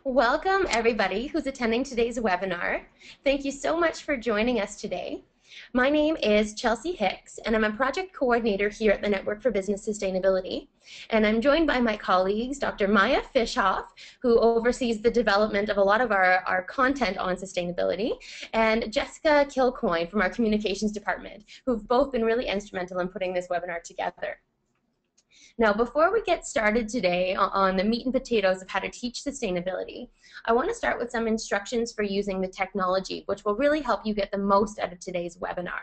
Welcome everybody who's attending today's webinar. Thank you so much for joining us today. My name is Chelsea Hicks and I'm a project coordinator here at the Network for Business Sustainability. And I'm joined by my colleagues, Dr. Maya Fishhoff, who oversees the development of a lot of our content on sustainability, and Jessica Kilcoyne from our communications department, who've both been really instrumental in putting this webinar together. Now, before we get started today on the meat and potatoes of how to teach sustainability, I want to start with some instructions for using the technology, which will really help you get the most out of today's webinar.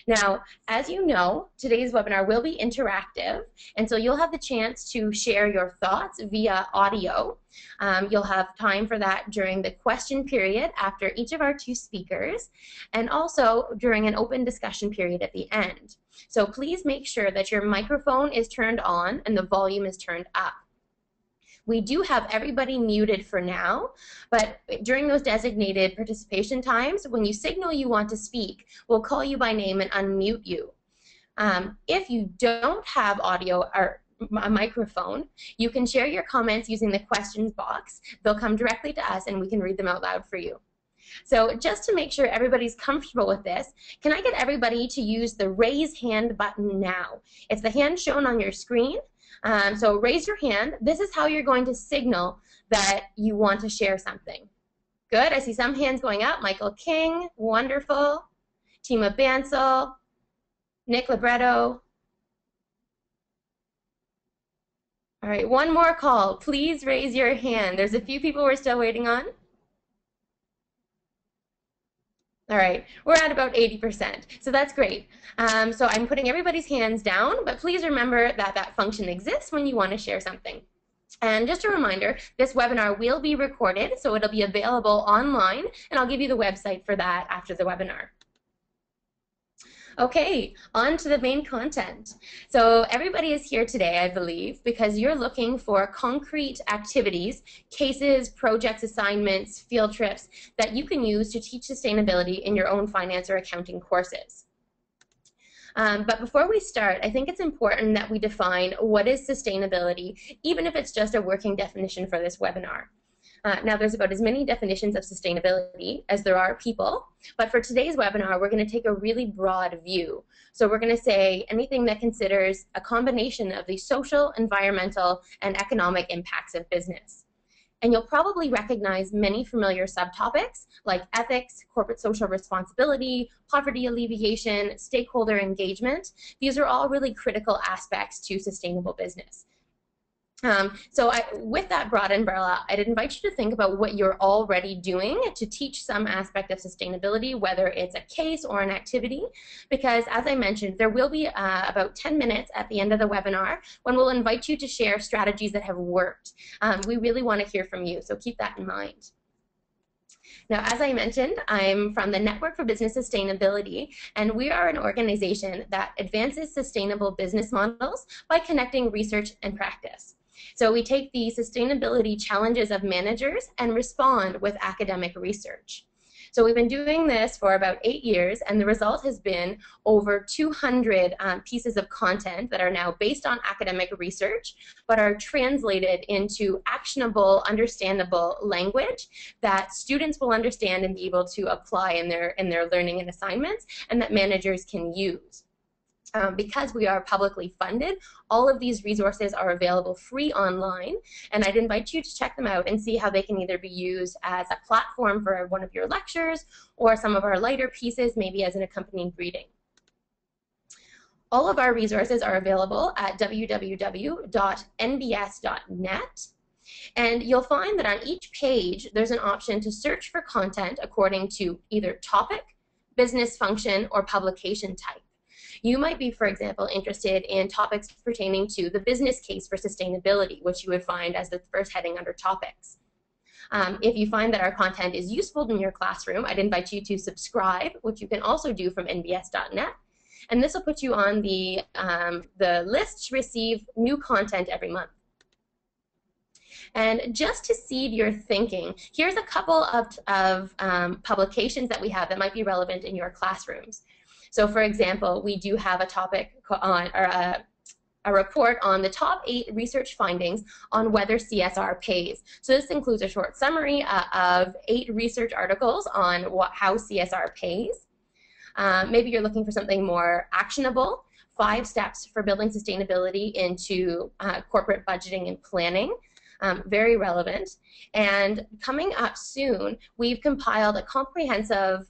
Now, as you know, today's webinar will be interactive, and so you'll have the chance to share your thoughts via audio. You'll have time for that during the question period after each of our two speakers, and also during an open discussion period at the end. So please make sure that your microphone is turned on and the volume is turned up. We do have everybody muted for now, but during those designated participation times, when you signal you want to speak, we'll call you by name and unmute you. If you don't have audio or a microphone, you can share your comments using the questions box. They'll come directly to us and we can read them out loud for you. So just to make sure everybody's comfortable with this, can I get everybody to use the raise hand button now? It's the hand shown on your screen. So raise your hand. This is how you're going to signal that you want to share something. Good. I see some hands going up. Michael King, wonderful. Tima Bansal, Nick Libretto. All right, one more call. Please raise your hand. There's a few people we're still waiting on. All right, we're at about 80%, so that's great. So I'm putting everybody's hands down, but please remember that that function exists when you want to share something. And just a reminder, this webinar will be recorded, so it'll be available online, and I'll give you the website for that after the webinar. Okay, on to the main content. So everybody is here today, I believe, because you're looking for concrete activities, cases, projects, assignments, field trips that you can use to teach sustainability in your own finance or accounting courses. But before we start, I think it's important that we define what is sustainability, even if it's just a working definition for this webinar. Now, there's about as many definitions of sustainability as there are people, but for today's webinar, we're going to take a really broad view. So we're going to say anything that considers a combination of the social, environmental, and economic impacts of business. And you'll probably recognize many familiar subtopics like ethics, corporate social responsibility, poverty alleviation, stakeholder engagement. These are all really critical aspects to sustainable business. With that broad umbrella, I'd invite you to think about what you're already doing to teach some aspect of sustainability, whether it's a case or an activity, because as I mentioned, there will be about 10 minutes at the end of the webinar when we'll invite you to share strategies that have worked. We really want to hear from you, so keep that in mind. Now, as I mentioned, I'm from the Network for Business Sustainability, and we are an organization that advances sustainable business models by connecting research and practice. So we take the sustainability challenges of managers and respond with academic research. So we've been doing this for about 8 years, and the result has been over 200 pieces of content that are now based on academic research, but are translated into actionable, understandable language that students will understand and be able to apply in their learning and assignments, and that managers can use. Because we are publicly funded, all of these resources are available free online, and I'd invite you to check them out and see how they can either be used as a platform for one of your lectures or some of our lighter pieces, maybe as an accompanying reading. All of our resources are available at www.nbs.net, and you'll find that on each page there's an option to search for content according to either topic, business function, or publication type. You might be, for example, interested in topics pertaining to the business case for sustainability, which you would find as the first heading under topics. If you find that our content is useful in your classroom, I'd invite you to subscribe, which you can also do from nbs.net. And this will put you on the list to receive new content every month. And just to seed your thinking, here's a couple of publications that we have that might be relevant in your classrooms. So for example, we do have a topic on, or a report on the top 8 research findings on whether CSR pays. So this includes a short summary of 8 research articles on how CSR pays. Maybe you're looking for something more actionable, 5 steps for building sustainability into corporate budgeting and planning. Very relevant. And coming up soon, we've compiled a comprehensive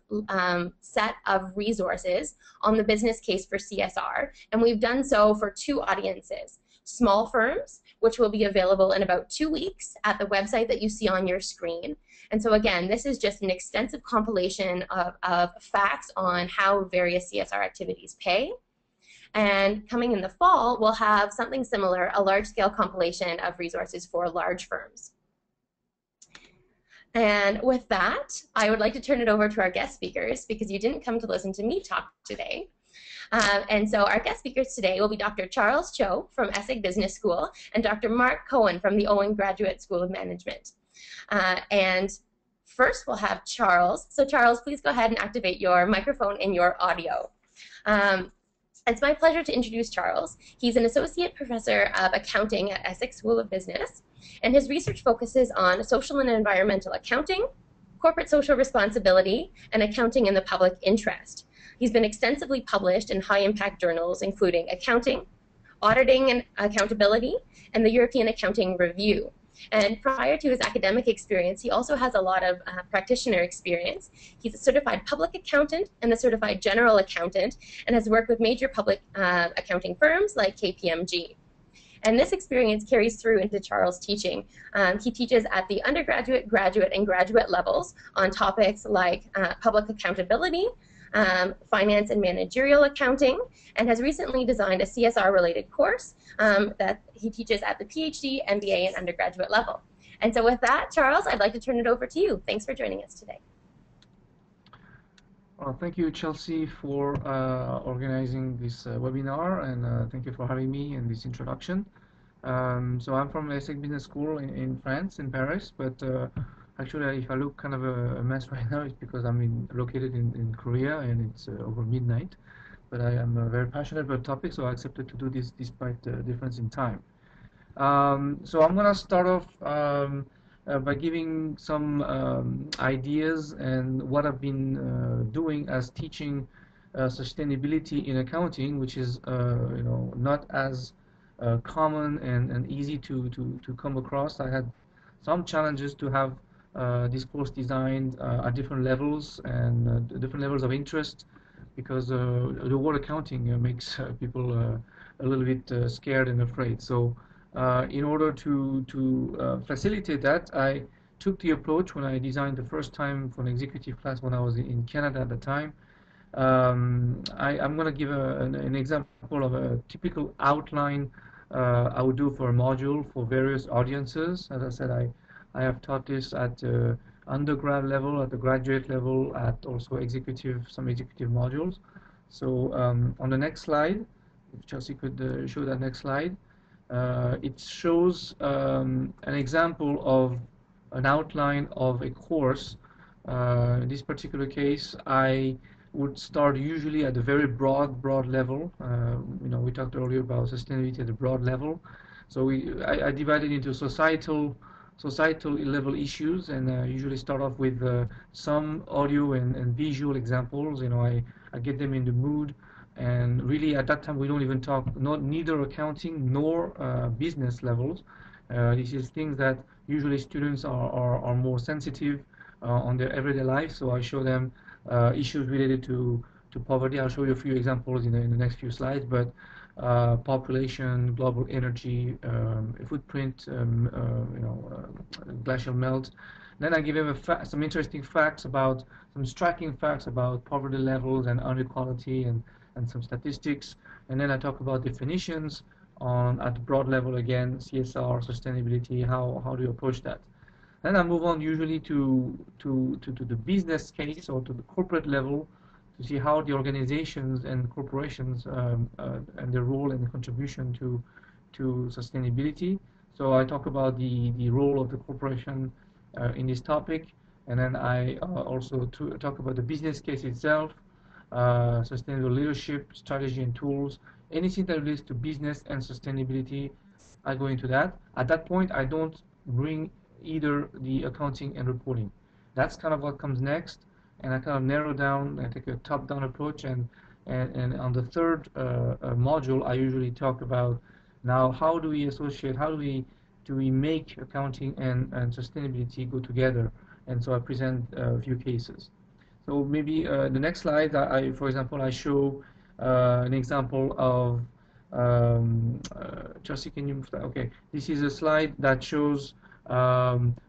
set of resources on the business case for CSR, and we've done so for 2 audiences. Small firms, which will be available in about 2 weeks at the website that you see on your screen. And so again, this is just an extensive compilation of facts on how various CSR activities pay. And coming in the fall, we'll have something similar, a large-scale compilation of resources for large firms. And with that, I would like to turn it over to our guest speakers, because you didn't come to listen to me talk today. And so our guest speakers today will be Dr. Charles Cho from ESSEC Business School and Dr. Mark Cohen from the Owen Graduate School of Management. And first we'll have Charles. So Charles, please go ahead and activate your microphone and your audio. It's my pleasure to introduce Charles. He's an associate professor of accounting at ESSEC School of Business, and his research focuses on social and environmental accounting, corporate social responsibility, and accounting in the public interest. He's been extensively published in high-impact journals, including Accounting, Auditing and Accountability, and the European Accounting Review. And prior to his academic experience, he also has a lot of practitioner experience. He's a certified public accountant and a certified general accountant, and has worked with major public accounting firms like KPMG. And this experience carries through into Charles' teaching. He teaches at the undergraduate, graduate, and graduate levels on topics like public accountability, finance and managerial accounting, and has recently designed a CSR-related course that he teaches at the PhD, MBA, and undergraduate level. And so with that, Charles, I'd like to turn it over to you. Thanks for joining us today. Well, thank you, Chelsea, for organizing this webinar, and thank you for having me in this introduction. So I'm from ESSEC Business School in France, in Paris, but actually, if I look kind of a mess right now, it's because I'm located in Korea, and it's over midnight. But I am very passionate about the topic, so I accepted to do this despite the difference in time. So I'm going to start off by giving some ideas and what I've been doing as teaching sustainability in accounting, which is not as common and easy to come across. I had some challenges to have this course designed at different levels and different levels of interest, because the word accounting makes people a little bit scared and afraid. So in order to facilitate that, I took the approach when I designed the first time for an executive class when I was in Canada at the time. I'm going to give an example of a typical outline I would do for a module for various audiences. As I said, I have taught this at undergrad level, at the graduate level, at also some executive modules. So on the next slide, if Chelsea could show that next slide, it shows an example of an outline of a course. In this particular case, I would start usually at the very broad level. We talked earlier about sustainability at the broad level. So I divided into societal level issues, and usually start off with some audio and visual examples. I get them in the mood, and really at that time we don't even talk neither accounting nor business levels. This is things that usually students are more sensitive on their everyday life. So I show them issues related to poverty. I'll show you a few examples in the next few slides, but population, global energy, footprint, glacial melt. Then I give them some interesting facts some striking facts about poverty levels and inequality, and some statistics. And then I talk about definitions at the broad level again, CSR, sustainability, how do you approach that? Then I move on usually to the business case, or to the corporate level, to see how the organizations and corporations and their role and contribution to sustainability. So I talk about the role of the corporation in this topic, and then I also talk about the business case itself, sustainable leadership, strategy and tools, anything that relates to business and sustainability, I go into that. At that point, I don't bring either the accounting and reporting. That's kind of what comes next, and I kind of narrow down. I take a top-down approach, and on the third module, I usually talk about now how do we associate, how do we make accounting and sustainability go together, and so I present a few cases. So maybe the next slide, for example, I show an example of Chelsea, can you move that? Okay, this is a slide that shows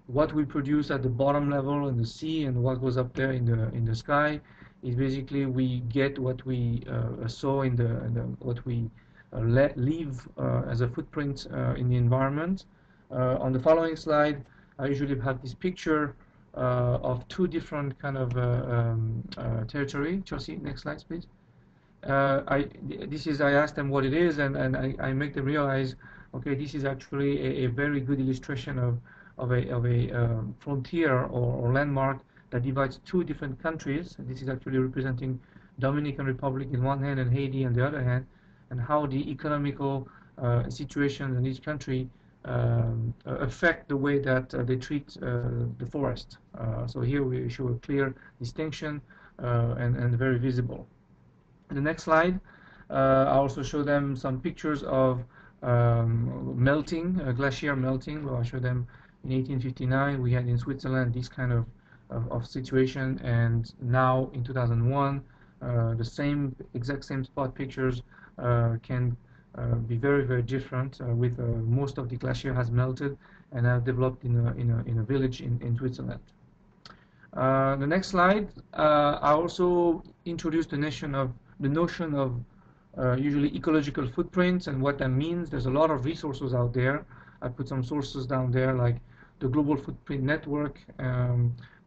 what we produce at the bottom level in the sea and what goes up there in the sky. Is basically we get what we saw in what we leave as a footprint in the environment. On the following slide, I usually have this picture of two different kind of territory. Chelsea, next slide, please. I asked them what it is, and I make them realize, okay, this is actually a very good illustration of a frontier or landmark that divides two different countries. And this is actually representing Dominican Republic in one hand and Haiti on the other hand, and how the economical situation in each country affect the way that they treat the forest. So here we show a clear distinction and very visible. The next slide, I also show them some pictures of melting, glacier melting. Well, I show them in 1859 we had in Switzerland this kind of situation, and now in 2001 the exact same spot pictures can be very, very different, with most of the glacier has melted and have developed in a village in Switzerland. The next slide, I also introduced the notion of usually ecological footprints and what that means. There's a lot of resources out there. I put some sources down there, like the Global Footprint Network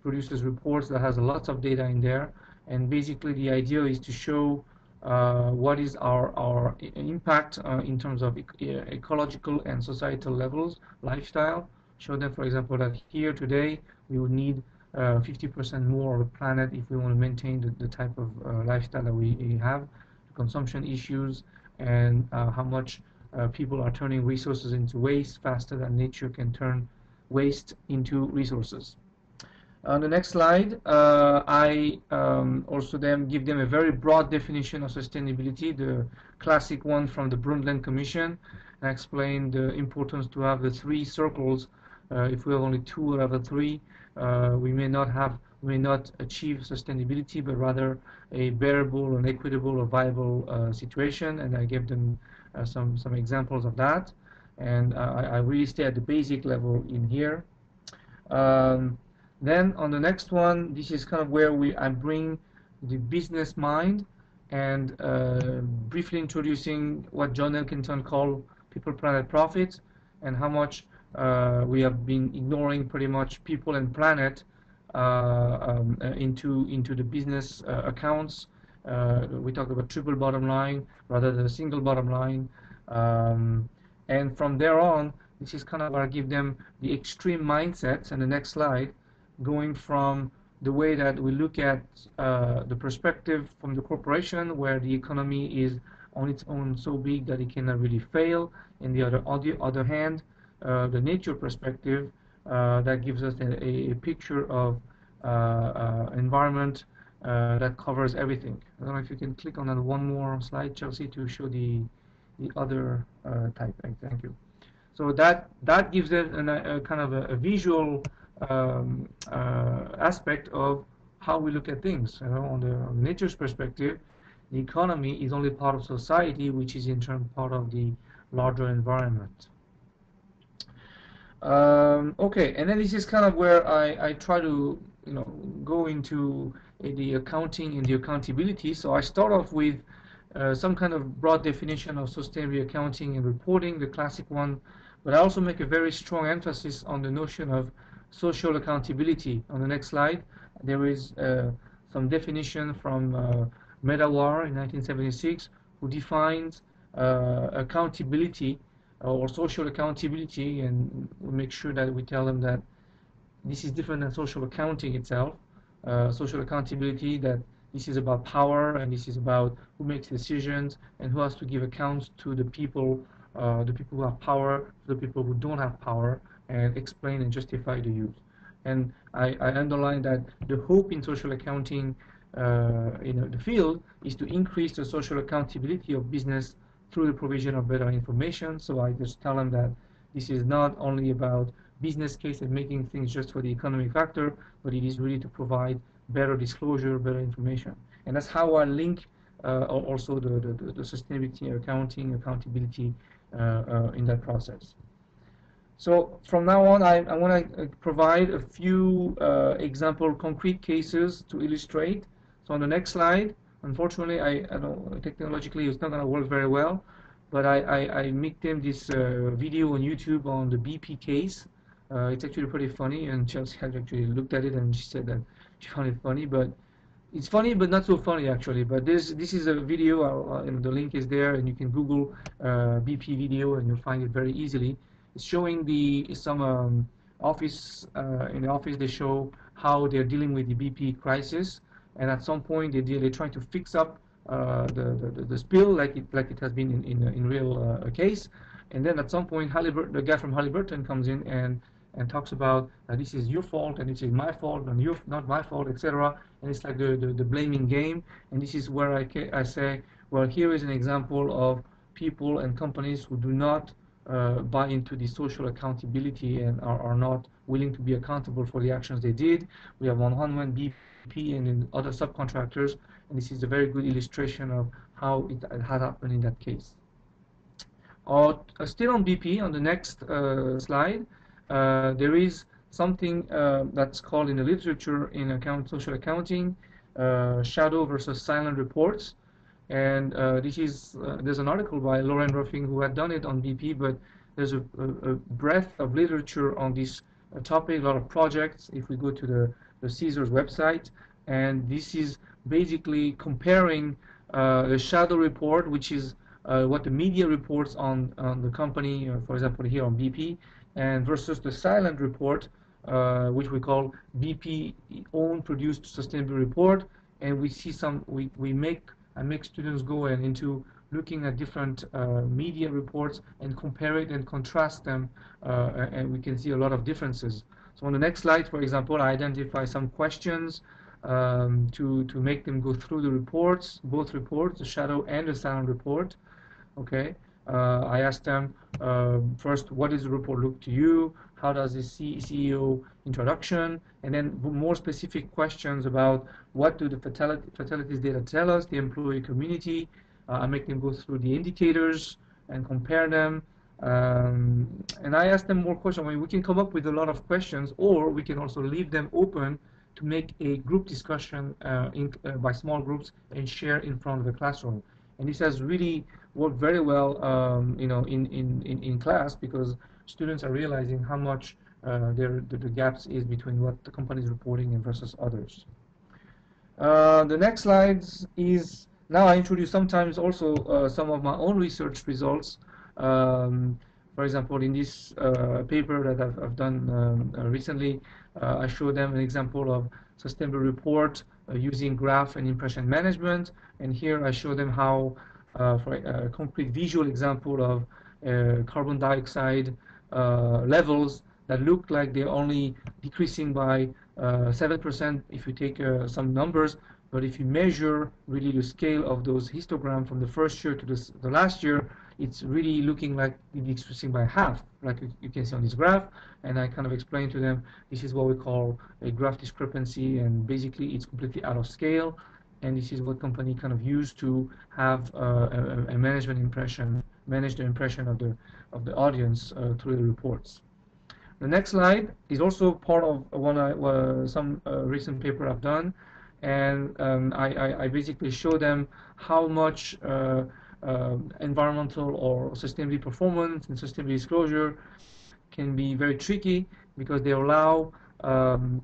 produces reports that has lots of data in there, and basically the idea is to show what is our impact in terms of ecological and societal levels, lifestyle. Show them, for example, that here today we would need 50% more of a planet if we want to maintain the type of lifestyle that we have, consumption issues, and how much people are turning resources into waste faster than nature can turn waste into resources. On the next slide, I also give them a very broad definition of sustainability, the classic one from the Brundtland Commission. I explain the importance to have the three circles. If we have only two out of the three, we may not achieve sustainability, but rather a bearable and equitable or viable situation. And I gave them some examples of that. And I really stay at the basic level in here. Then on the next one, this is kind of where I bring the business mind and briefly introducing what John Elkington called people, planet, profit, and how much we have been ignoring pretty much people and planet into the business accounts. We talked about triple bottom line rather than a single bottom line. And from there on, this is kind of where I give them the extreme mindsets. And the next slide, going from the way that we look at the perspective from the corporation, where the economy is on its own so big that it cannot really fail. On the other hand, the nature perspective that gives us a picture of environment that covers everything. I don't know if you can click on that one more slide, Chelsea, to show the other type. Thank you. So that gives them a kind of a visual aspect of how we look at things. You know, on the nature's perspective, the economy is only part of society, which is in turn part of the larger environment. Okay, and then this is kind of where I try to go into the accounting and the accountability. So I start off with some kind of broad definition of sustainable accounting and reporting, the classic one, but I also make a very strong emphasis on the notion of social accountability. On the next slide, there is some definition from Medawar in 1976, who defines accountability or social accountability, and we make sure that we tell them that this is different than social accounting itself. Social accountability that This is about power, and this is about who makes decisions and who has to give accounts to the people who have power, to the people who don't have power, and explain and justify the use. And I underline that the hope in social accounting, the field, is to increase the social accountability of business through the provision of better information. So I just tell them that this is not only about business case and making things just for the economic factor, but it is really to provide better disclosure, better information. And that's how I link also the sustainability accounting, accountability in that process. So from now on, I want to provide a few example concrete cases to illustrate. So on the next slide, unfortunately, I know technologically it's not going to work very well, but I make them this video on YouTube on the BP case. It's actually pretty funny, and Chelsea had actually looked at it and she said that she found it funny, but it's funny, but not so funny actually. But this is a video. The link is there, and you can Google BP video, and you'll find it very easily. It's showing some office in the office. They show how they're dealing with the BP crisis, and at some point they're trying to fix up the spill like it has been in real case. And then at some point, the guy from Halliburton comes in and talks about this is your fault and this is my fault and you're not my fault, etc. And it's like the blaming game. And this is where I say, well, here is an example of people and companies who do not buy into the social accountability and are not willing to be accountable for the actions they did. We have on one hand BP and then other subcontractors, and this is a very good illustration of how it had happened in that case. Still on BP, on the next slide, there is something that's called in the literature in social accounting, shadow versus silent reports. And there's an article by Lauren Ruffing who had done it on BP, but there's a breadth of literature on this topic, a lot of projects, if we go to the Caesars website. And this is basically comparing the shadow report, which is what the media reports on the company, for example, here on BP, and versus the silent report, which we call BP own produced sustainability report. And we see I make students go into looking at different media reports and compare it and contrast them, and we can see a lot of differences. So on the next slide, for example, I identify some questions to make them go through the reports, both reports, the shadow and the silent report. Okay, I asked them first, what does the report look to you? How does the CEO introduction? And then more specific questions about what do the fatalities data tell us, the employee community. I make them go through the indicators and compare them. And I ask them more questions. I mean, we can come up with a lot of questions, or we can also leave them open to make a group discussion by small groups and share in front of the classroom. And this has really worked very well, in class, because students are realizing how much the gaps is between what the company is reporting and versus others. The next slides is, now I introduce sometimes also some of my own research results. For example, in this paper that I've done recently, I show them an example of sustainable report using graph and impression management. And here I show them how, for a concrete visual example of carbon dioxide levels that look like they're only decreasing by 7% if you take some numbers. But if you measure really the scale of those histograms from the first year to the last year, it's really looking like it's decreasing by half, like you can see on this graph. And I kind of explain to them, this is what we call a graph discrepancy, and basically it's completely out of scale. And this is what company kind of use to have a management impression, manage the impression of the audience through the reports. The next slide is also part of some recent paper I've done, and I basically show them how much environmental or sustainability performance and sustainability disclosure can be very tricky, because they allow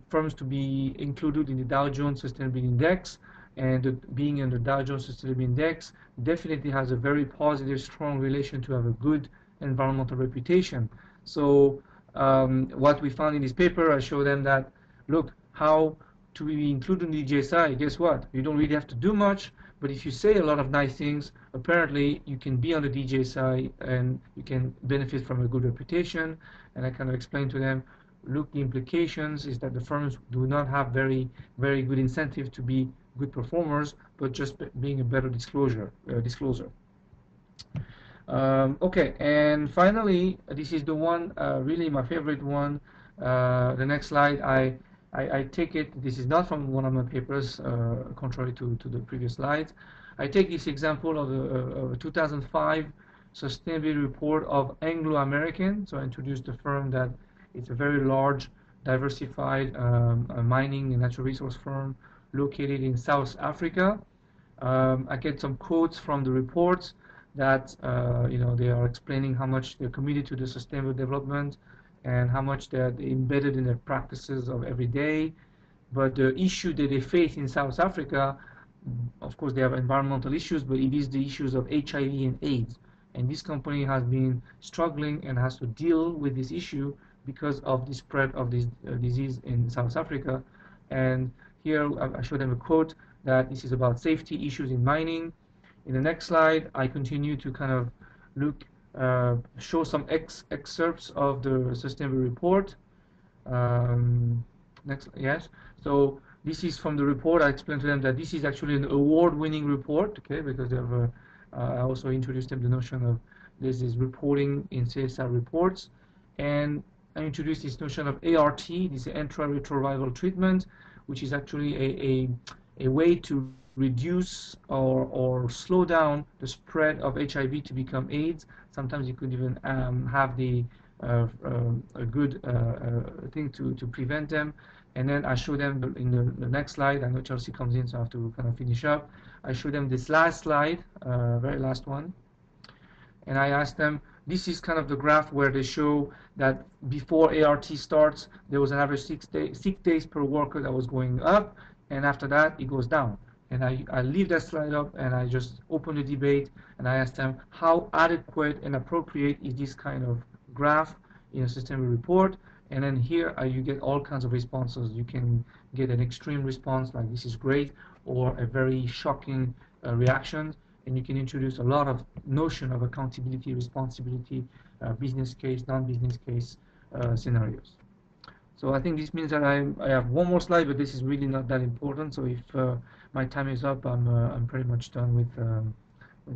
firms to be included in the Dow Jones Sustainability Index, and being in the Dow Jones Sustainability Index definitely has a very positive, strong relation to have a good environmental reputation. So what we found in this paper, I show them that, look, how to be included in the DJSI, guess what? You don't really have to do much, but if you say a lot of nice things, apparently you can be on the DJSI and you can benefit from a good reputation. And I kind of explained to them, look, the implications is that the firms do not have very good incentive to be good performers, but just being a better discloser. Okay, and finally, this is the one, really my favorite one. The next slide, I take it, this is not from one of my papers, contrary to the previous slides. I take this example of the 2005 sustainability report of Anglo-American. So I introduced the firm that it's a very large, diversified mining and natural resource firm located in South Africa. I get some quotes from the reports that they are explaining how much they're committed to the sustainable development and how much they're embedded in their practices of every day. But the issue that they face in South Africa, of course, they have environmental issues, but it is the issues of HIV and AIDS. And this company has been struggling and has to deal with this issue because of the spread of this disease in South Africa. And here I show them a quote that this is about safety issues in mining. In the next slide, I continue to kind of show some excerpts of the sustainability report. Next, yes. So this is from the report. I explained to them that this is actually an award-winning report, okay, because they have I also introduced them the notion of this is reporting in CSR reports, and I introduced this notion of ART, this intra-retroviral treatment, which is actually a way to reduce or slow down the spread of HIV to become AIDS. Sometimes you could even have a good thing to prevent them. And then I show them in the next slide. I know Chelsea comes in, so I have to kind of finish up. I show them this last slide, very last one. And I ask them, this is kind of the graph where they show that before ART starts, there was an average 6 days per worker that was going up, and after that, it goes down. And I leave that slide up, and I just open the debate, and I ask them, how adequate and appropriate is this kind of graph in a sustainability report? And then here you get all kinds of responses. You can get an extreme response, like this is great, or a very shocking reaction. And you can introduce a lot of notion of accountability, responsibility, business case, non-business case scenarios. So I think this means that I have one more slide, but this is really not that important. So if my time is up, I'm pretty much done with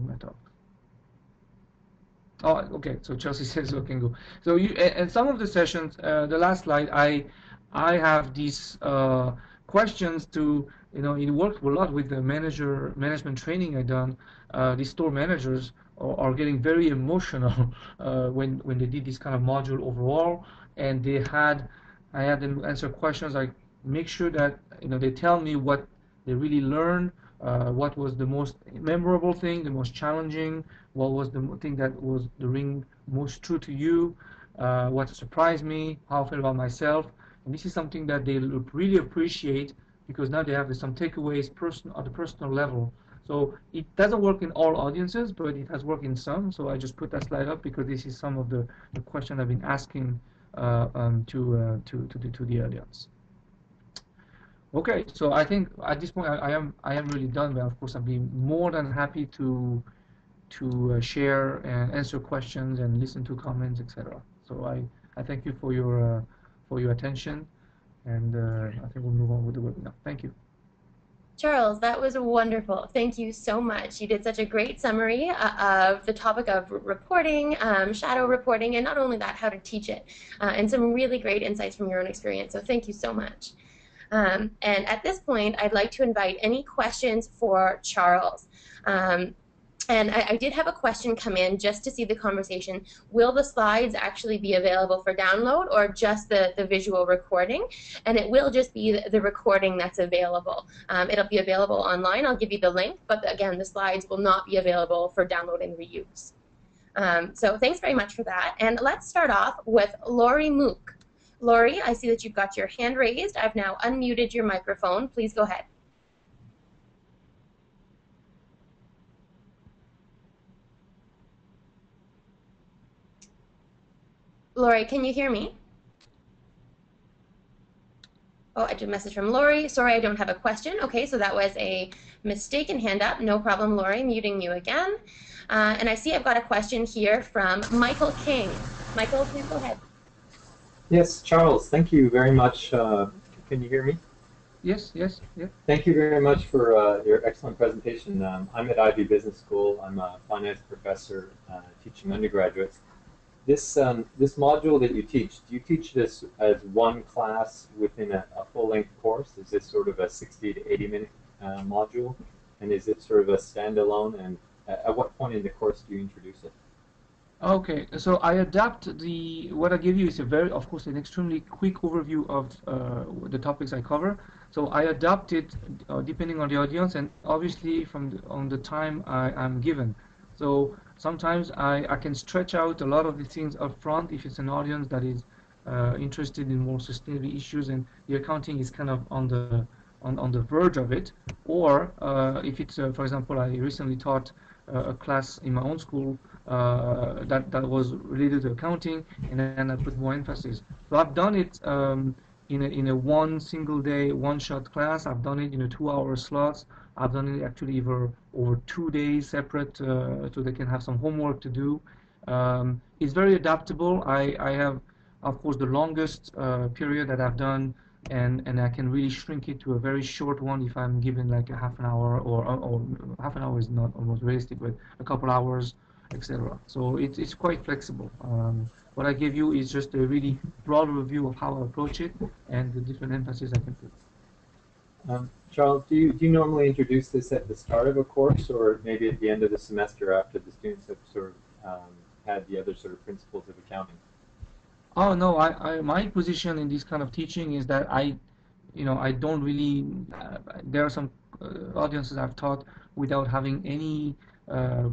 my talk. Oh, okay. So Chelsea says we can go. So and some of the sessions, the last slide, I have these questions to, it worked a lot with the management training I done. These store managers are getting very emotional when they did this kind of module overall, and I had them answer questions like, make sure that they tell me what they really learned, what was the most memorable thing, the most challenging, what was the thing that was the ring most true to you, what surprised me, how I feel about myself. And this is something that they really appreciate, because now they have some takeaways at the personal level. So it doesn't work in all audiences, but it has worked in some. So I just put that slide up because this is some of the questions I've been asking to the audience. Okay, so I think at this point I am really done, but of course I'd be more than happy to share and answer questions and listen to comments, etc. So I thank you for your attention, and I think we'll move on with the webinar. Thank you. Charles, that was wonderful. Thank you so much. You did such a great summary of the topic of reporting, shadow reporting, and not only that, how to teach it, and some really great insights from your own experience. So thank you so much. And at this point, I'd like to invite any questions for Charles. And I did have a question come in just to see the conversation. Will the slides actually be available for download, or just the visual recording? And it will just be the recording that's available. It'll be available online. I'll give you the link, but again, the slides will not be available for download and reuse. So thanks very much for that. And let's start off with Lori Mook. Lori, I see that you've got your hand raised. I've now unmuted your microphone. Please go ahead. Lori, can you hear me? Oh, I just a message from Lori. Sorry, I don't have a question. Okay, so that was a mistaken hand up. No problem, Lori. Muting you again. And I see I've got a question here from Michael King. Michael, please go ahead. Yes, Charles, thank you very much. Can you hear me? Yes, yes, yeah. Thank you very much for your excellent presentation. I'm at Ivy Business School. I'm a finance professor teaching undergraduates. This module that you teach, do you teach this as one class within a full-length course? Is this sort of a 60 to 80-minute module? And is it sort of a standalone? And at what point in the course do you introduce it? Okay, so I adapt what I give you is of course, an extremely quick overview of the topics I cover. So I adapt it depending on the audience and obviously on the time I'm given. So sometimes I can stretch out a lot of the things up front if it's an audience that is interested in more sustainability issues and the accounting is kind of on the verge of it. Or if it's, for example, I recently taught a class in my own school that was related to accounting, and then I put more emphasis. So I've done it in a one single day, one-shot class. I've done it in a 2-hour slots. I've done it actually over 2 days separate, so they can have some homework to do. It's very adaptable. I have, of course, the longest period that I've done, and I can really shrink it to a very short one if I'm given like a half an hour, or half an hour is not almost realistic, but a couple hours, etc. So it's quite flexible. What I give you is just a really broad review of how I approach it and the different emphasis I can put. Charles, do you normally introduce this at the start of a course or maybe at the end of the semester after the students have sort of had the other sort of principles of accounting? Oh no, my position in this kind of teaching is that I don't really. There are some audiences I've taught without having any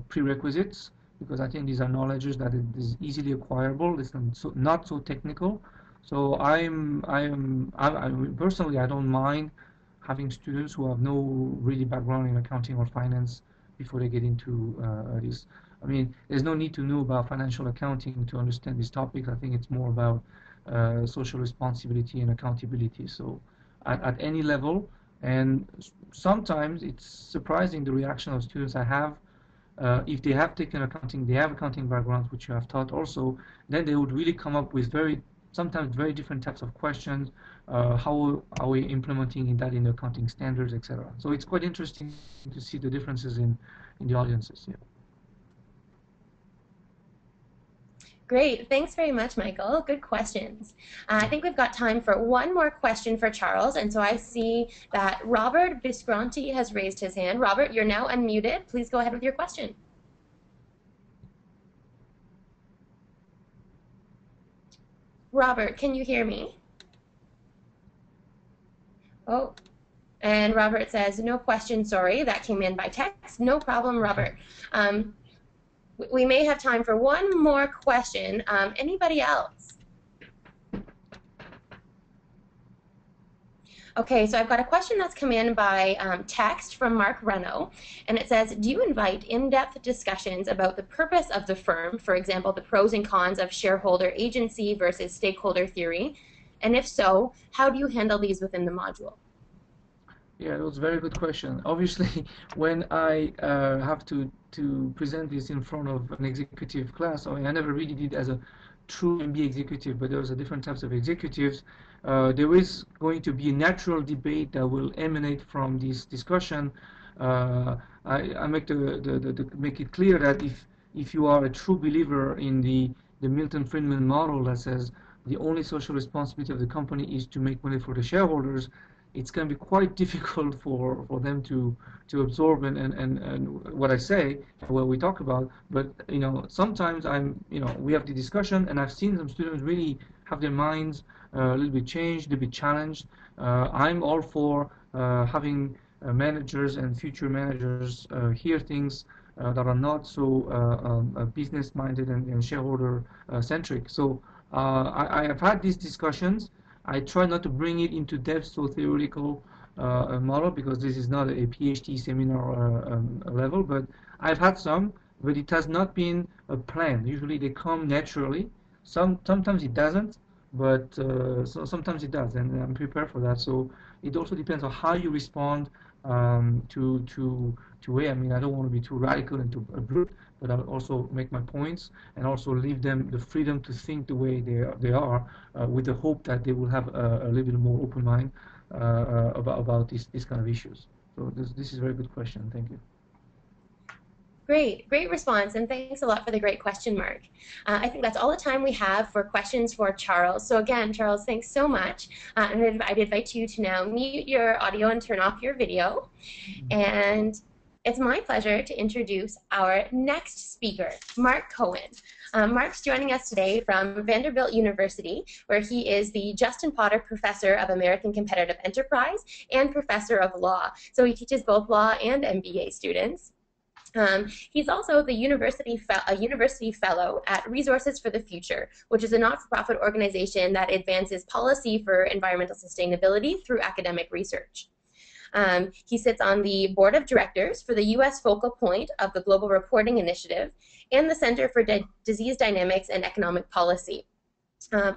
prerequisites because I think these are knowledges that it is easily acquirable. It's not so technical. So I personally I don't mind having students who have no really background in accounting or finance before they get into this. I mean, there's no need to know about financial accounting to understand these topics. I think it's more about social responsibility and accountability. So at any level, and sometimes it's surprising the reaction of students I have. If they have taken accounting, they have accounting backgrounds, which you have taught also, then they would really come up with sometimes very different types of questions. How are we implementing that in accounting standards, etc. So it's quite interesting to see the differences in the audiences. Yeah. Great. Thanks very much, Michael. Good questions. I think we've got time for one more question for Charles. And so I see that Robert Visconti has raised his hand. Robert, you're now unmuted. Please go ahead with your question. Robert, can you hear me? Oh, and Robert says, no question, sorry. That came in by text. No problem, Robert. We may have time for one more question. Anybody else? Okay, so I've got a question that's come in by text from Mark Renault, and it says, do you invite in-depth discussions about the purpose of the firm, for example, the pros and cons of shareholder agency versus stakeholder theory? And if so, how do you handle these within the module? Yeah, that was a very good question. Obviously, when I have to present this in front of an executive class, I never really did as a true MBA executive, but there's different types of executives. There is going to be a natural debate that will emanate from this discussion. I make make it clear that if you are a true believer in the Milton Friedman model that says the only social responsibility of the company is to make money for the shareholders, it's going to be quite difficult for them to absorb and what I say, what we talk about. But sometimes we have the discussion, and I've seen some students really have their minds a little bit changed, a little bit challenged. I'm all for having managers and future managers hear things that are not so business-minded and shareholder-centric. So I have had these discussions. I try not to bring it into depth so theoretical model because this is not a PhD seminar level, but I've had some, but it has not been a plan. Usually they come naturally. Sometimes it doesn't, but so sometimes it does, and I'm prepared for that. So it also depends on how you respond to it. I mean, I don't want to be too radical and too abrupt, but I'll also make my points and also leave them the freedom to think the way they are, with the hope that they will have a little bit more open mind about these kind of issues. So this is a very good question. Thank you. Great response, and thanks a lot for the great question, Mark. I think that's all the time we have for questions for Charles. So again, Charles, thanks so much. And I'd invite you to now mute your audio and turn off your video. And it's my pleasure to introduce our next speaker, Mark Cohen. Mark's joining us today from Vanderbilt University, where he is the Justin Potter Professor of American Competitive Enterprise and Professor of Law. So he teaches both law and MBA students. He's also the university fellow at Resources for the Future, which is a not-for-profit organization that advances policy for environmental sustainability through academic research. He sits on the board of directors for the U.S. focal point of the Global Reporting Initiative and the Center for Disease Dynamics and Economic Policy.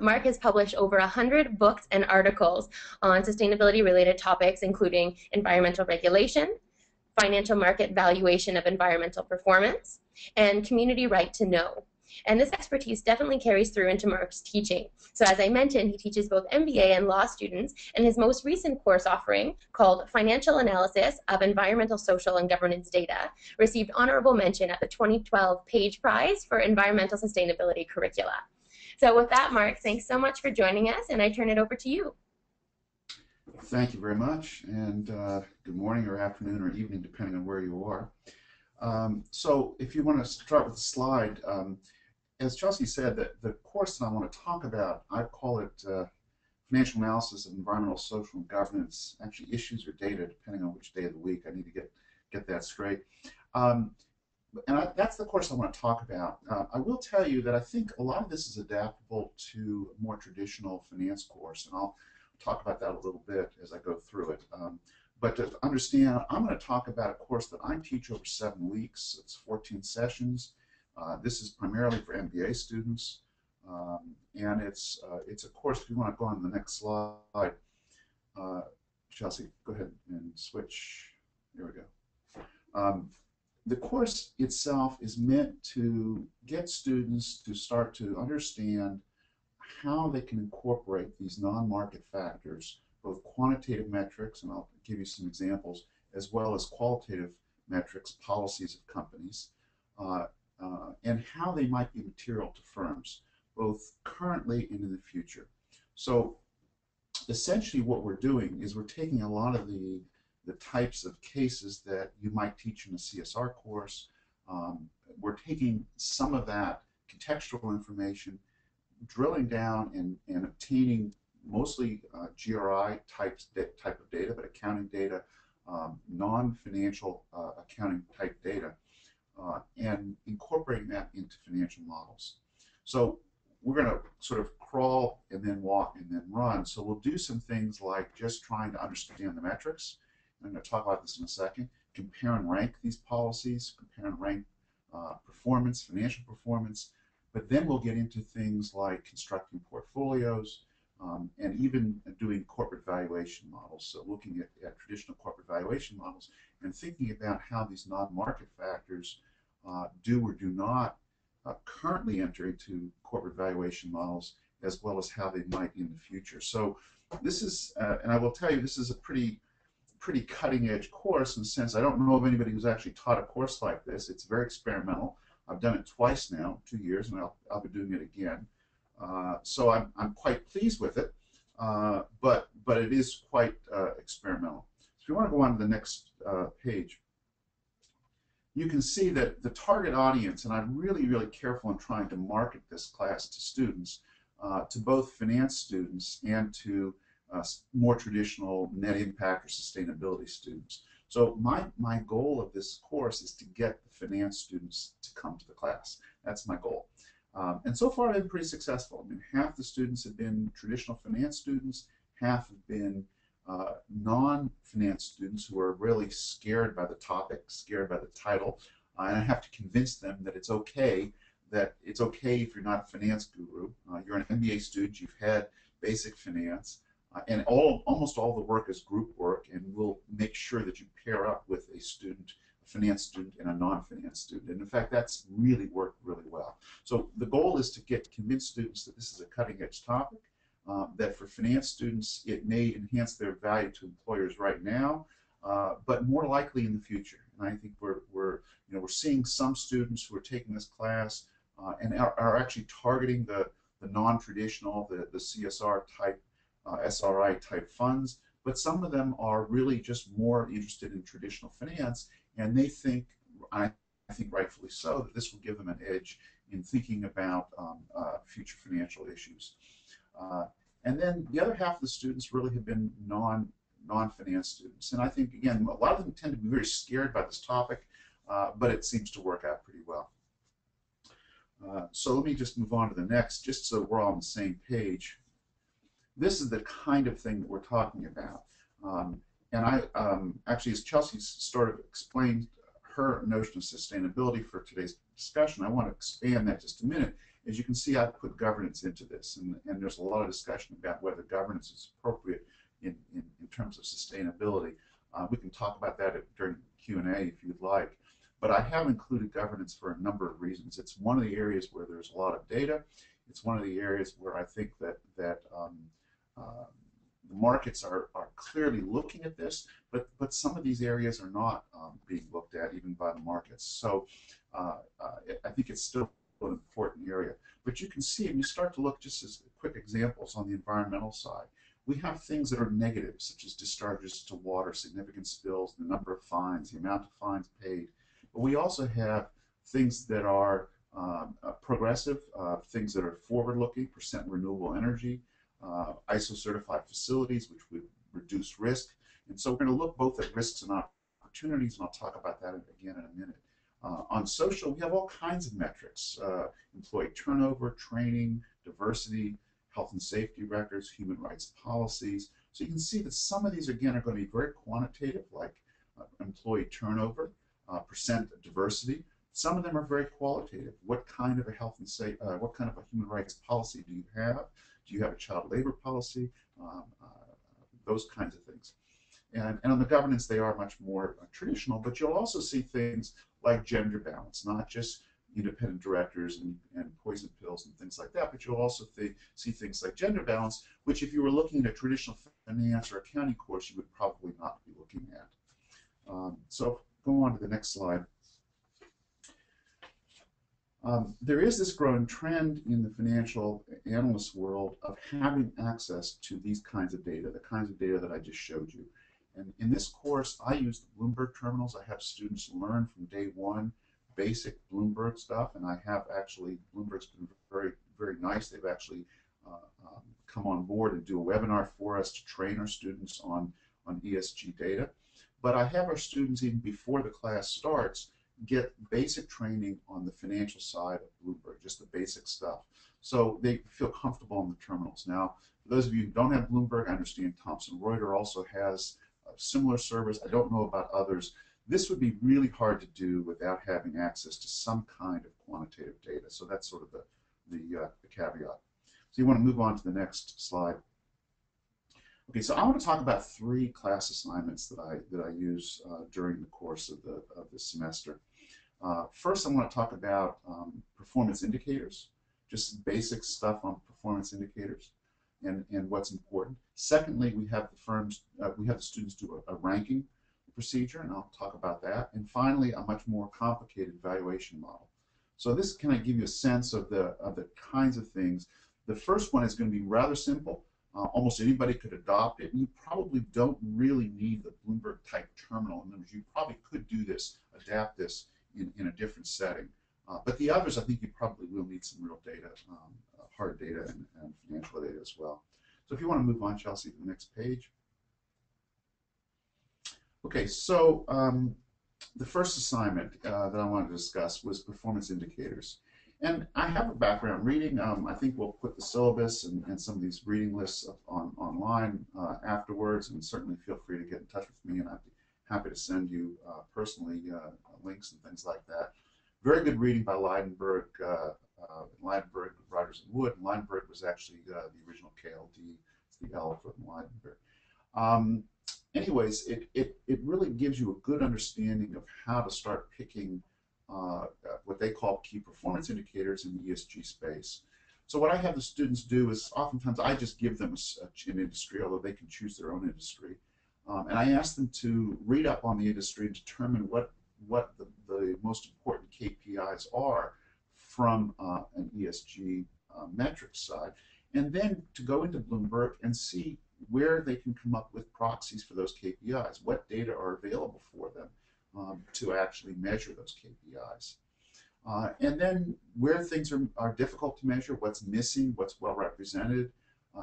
Mark has published over 100 books and articles on sustainability-related topics, including environmental regulation, financial market valuation of environmental performance, and community right to know. And this expertise definitely carries through into Mark's teaching. So as I mentioned, he teaches both MBA and law students, and his most recent course offering, called Financial Analysis of Environmental, Social, and Governance Data, received honorable mention at the 2012 Page Prize for Environmental Sustainability Curricula. So with that, Mark, thanks so much for joining us, and I turn it over to you. Thank you very much, and good morning or afternoon or evening, depending on where you are. So if you want to start with the slide, as Chelsea said, the course that I want to talk about, I call it Financial Analysis of Environmental, Social, and Governance, actually issues or data, depending on which day of the week. I need to get that straight. That's the course I want to talk about. I will tell you that I think a lot of this is adaptable to a more traditional finance course, and I'll talk about that a little bit as I go through it. But to understand, I'm going to talk about a course that I teach over 7 weeks. It's 14 sessions. This is primarily for MBA students, and it's a course. If you want to go on to the next slide, Chelsea, go ahead and switch. There we go. The course itself is meant to get students to start to understand how they can incorporate these non-market factors, both quantitative metrics, and I'll give you some examples, as well as qualitative metrics, policies of companies, and how they might be material to firms, both currently and in the future. So essentially what we're doing is we're taking a lot of the types of cases that you might teach in a CSR course. We're taking some of that contextual information, drilling down and obtaining mostly GRI type of data, but accounting data, non-financial accounting type data, and incorporating that into financial models. So we're going to sort of crawl and then walk and then run. So we'll do some things like just trying to understand the metrics. I'm going to talk about this in a second. Compare and rank these policies, compare and rank performance, financial performance. But then we'll get into things like constructing portfolios and even doing corporate valuation models. So looking at traditional corporate valuation models and thinking about how these non-market factors do or do not currently enter into corporate valuation models, as well as how they might in the future. So this is, and I will tell you, this is a pretty cutting-edge course in the sense I don't know of anybody who's actually taught a course like this. It's very experimental. I've done it twice now, 2 years, and I'll be doing it again. So I'm quite pleased with it, but it is quite experimental. So if you want to go on to the next page, you can see that the target audience, and I'm really, really careful in trying to market this class to students, to both finance students and to more traditional net impact or sustainability students. So my goal of this course is to get the finance students to come to the class. That's my goal. And so far I've been pretty successful. I mean, half the students have been traditional finance students, half have been non-finance students who are really scared by the topic, scared by the title, and I have to convince them that it's okay that it's okay if you're not a finance guru. You're an MBA student, you've had basic finance, and almost all the work is group work, and we'll make sure that you pair up with a student, a finance student, and a non-finance student. And in fact, that's really worked really well. So the goal is to convince students that this is a cutting-edge topic, that for finance students, it may enhance their value to employers right now, but more likely in the future. And I think we're seeing some students who are taking this class and are actually targeting the non-traditional, the CSR type, SRI type funds, but some of them are really just more interested in traditional finance, and they think, I think rightfully so, that this will give them an edge in thinking about future financial issues. And then the other half of the students really have been non-finance students, and I think, again, a lot of them tend to be very scared by this topic, but it seems to work out pretty well. So let me just move on to the next, just so we're all on the same page. This is the kind of thing that we're talking about. And I actually, as Chelsea sort of explained her notion of sustainability for today's discussion, I want to expand that just a minute. As you can see, I've put governance into this, and there's a lot of discussion about whether governance is appropriate in terms of sustainability. We can talk about that during Q&A if you'd like. But I have included governance for a number of reasons. It's one of the areas where there's a lot of data. It's one of the areas where I think that the markets are clearly looking at this, but some of these areas are not being looked at even by the markets. So I think it's still an important area. But you can see, and you start to look just as quick examples on the environmental side. We have things that are negative, such as discharges to water, significant spills, the number of fines, the amount of fines paid. But we also have things that are progressive, things that are forward-looking, percent renewable energy, ISO-certified facilities, which would reduce risk. And so we're going to look both at risks and opportunities, and I'll talk about that again in a minute. On social, we have all kinds of metrics, employee turnover, training, diversity, health and safety records, human rights policies. So you can see that some of these, again, are going to be very quantitative, like employee turnover, percent of diversity. Some of them are very qualitative. What kind of a health and safety, what kind of a human rights policy do you have? Do you have a child labor policy? Those kinds of things. And on the governance, they are much more traditional, but you'll also see things like gender balance, not just independent directors and poison pills and things like that, but you'll also see things like gender balance, which if you were looking at a traditional finance or accounting course, you would probably not be looking at. So go on to the next slide. There is this growing trend in the financial analyst world of having access to these kinds of data, the kinds of data that I just showed you. And in this course, I use the Bloomberg terminals. I have students learn from day one basic Bloomberg stuff, and I have actually, Bloomberg's been very, very nice. They've actually come on board and do a webinar for us to train our students on ESG data. But I have our students, even before the class starts, get basic training on the financial side of Bloomberg, just the basic stuff. So they feel comfortable on the terminals. Now, for those of you who don't have Bloomberg, I understand Thomson Reuters also has similar servers. I don't know about others. This would be really hard to do without having access to some kind of quantitative data. So that's sort of the caveat. So you want to move on to the next slide. Okay, so I want to talk about 3 class assignments that I use during the course of this semester. First, I want to talk about performance indicators, just basic stuff on performance indicators and what's important. Secondly, we have the students do a ranking procedure, and I'll talk about that. And finally, a much more complicated valuation model. So this can give you a sense of the kinds of things. The first one is going to be rather simple. Almost anybody could adopt it, and you probably don't really need the Bloomberg type terminal. In other words, you probably could do this, adapt this in a different setting. But the others, I think you probably will need some real data, hard data and financial data as well. So if you want to move on, Chelsea, to the next page. Okay, so the first assignment that I wanted to discuss was performance indicators. And I have a background reading. I think we'll put the syllabus and some of these reading lists up online afterwards, and certainly feel free to get in touch with me, and I'd be happy to send you personally links and things like that. Very good reading by Leidenberg, Writers and Wood. And Leidenberg was actually the original KLD, the L from Leidenberg. Anyways, it really gives you a good understanding of how to start picking what they call key performance indicators in the ESG space. So what I have the students do is oftentimes I just give them an industry, although they can choose their own industry. And I ask them to read up on the industry and determine what the most important KPIs are from an ESG metrics side, and then to go into Bloomberg and see where they can come up with proxies for those KPIs, what data are available for them to actually measure those KPIs. And then where things are difficult to measure, what's missing, what's well represented,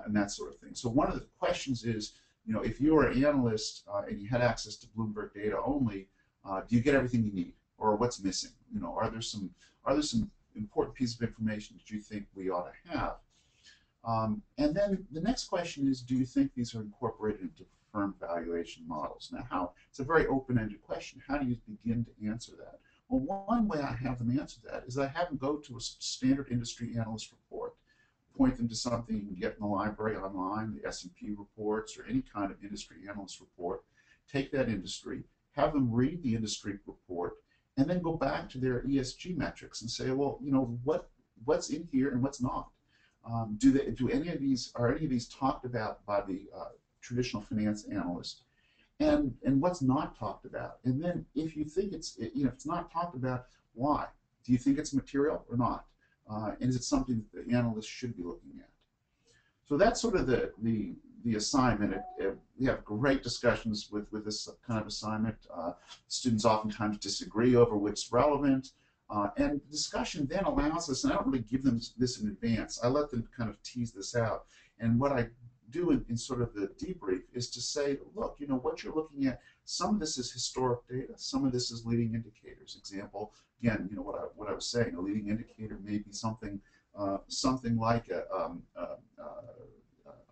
and that sort of thing. So one of the questions is, if you were an analyst and you had access to Bloomberg data only, do you get everything you need, or what's missing? Are there some important pieces of information that you think we ought to have? And then the next question is, do you think these are incorporated into firm valuation models? Now, it's a very open-ended question. How do you begin to answer that? Well, one way I have them answer that is I have them go to a standard industry analyst report, point them to something you can get in the library online, the S&P reports, or any kind of industry analyst report, take that industry, have them read the industry report, and then go back to their ESG metrics and say, well, what's in here and what's not? Are any of these talked about by the traditional finance analyst? And what's not talked about? And then if you think if it's not talked about, why? Do you think it's material or not? And is it something that the analyst should be looking at? So that's sort of the assignment. We have great discussions with this kind of assignment. Students oftentimes disagree over what's relevant. And discussion then allows us, and I don't really give them this in advance, I let them kind of tease this out. And what I do in sort of the debrief is to say, look, what you're looking at, some of this is historic data, some of this is leading indicators. Example, again, what I was saying, a leading indicator may be something like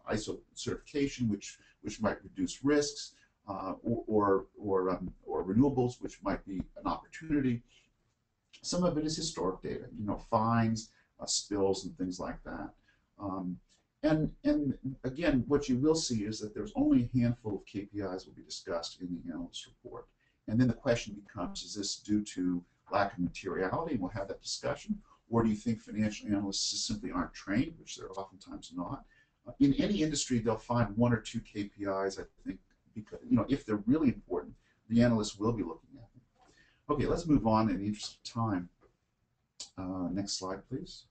ISO certification, which might reduce risks, or renewables, which might be an opportunity. Some of it is historic data, fines, spills, and things like that. And again, what you will see is that there's only a handful of KPIs will be discussed in the analyst report. And then the question becomes, is this due to lack of materiality? And we'll have that discussion. Or do you think financial analysts just simply aren't trained, which they're oftentimes not? In any industry, they'll find one or two KPIs, I think, because, if they're really important, the analysts will be looking at them. Okay, let's move on in the interest of time. Next slide, please.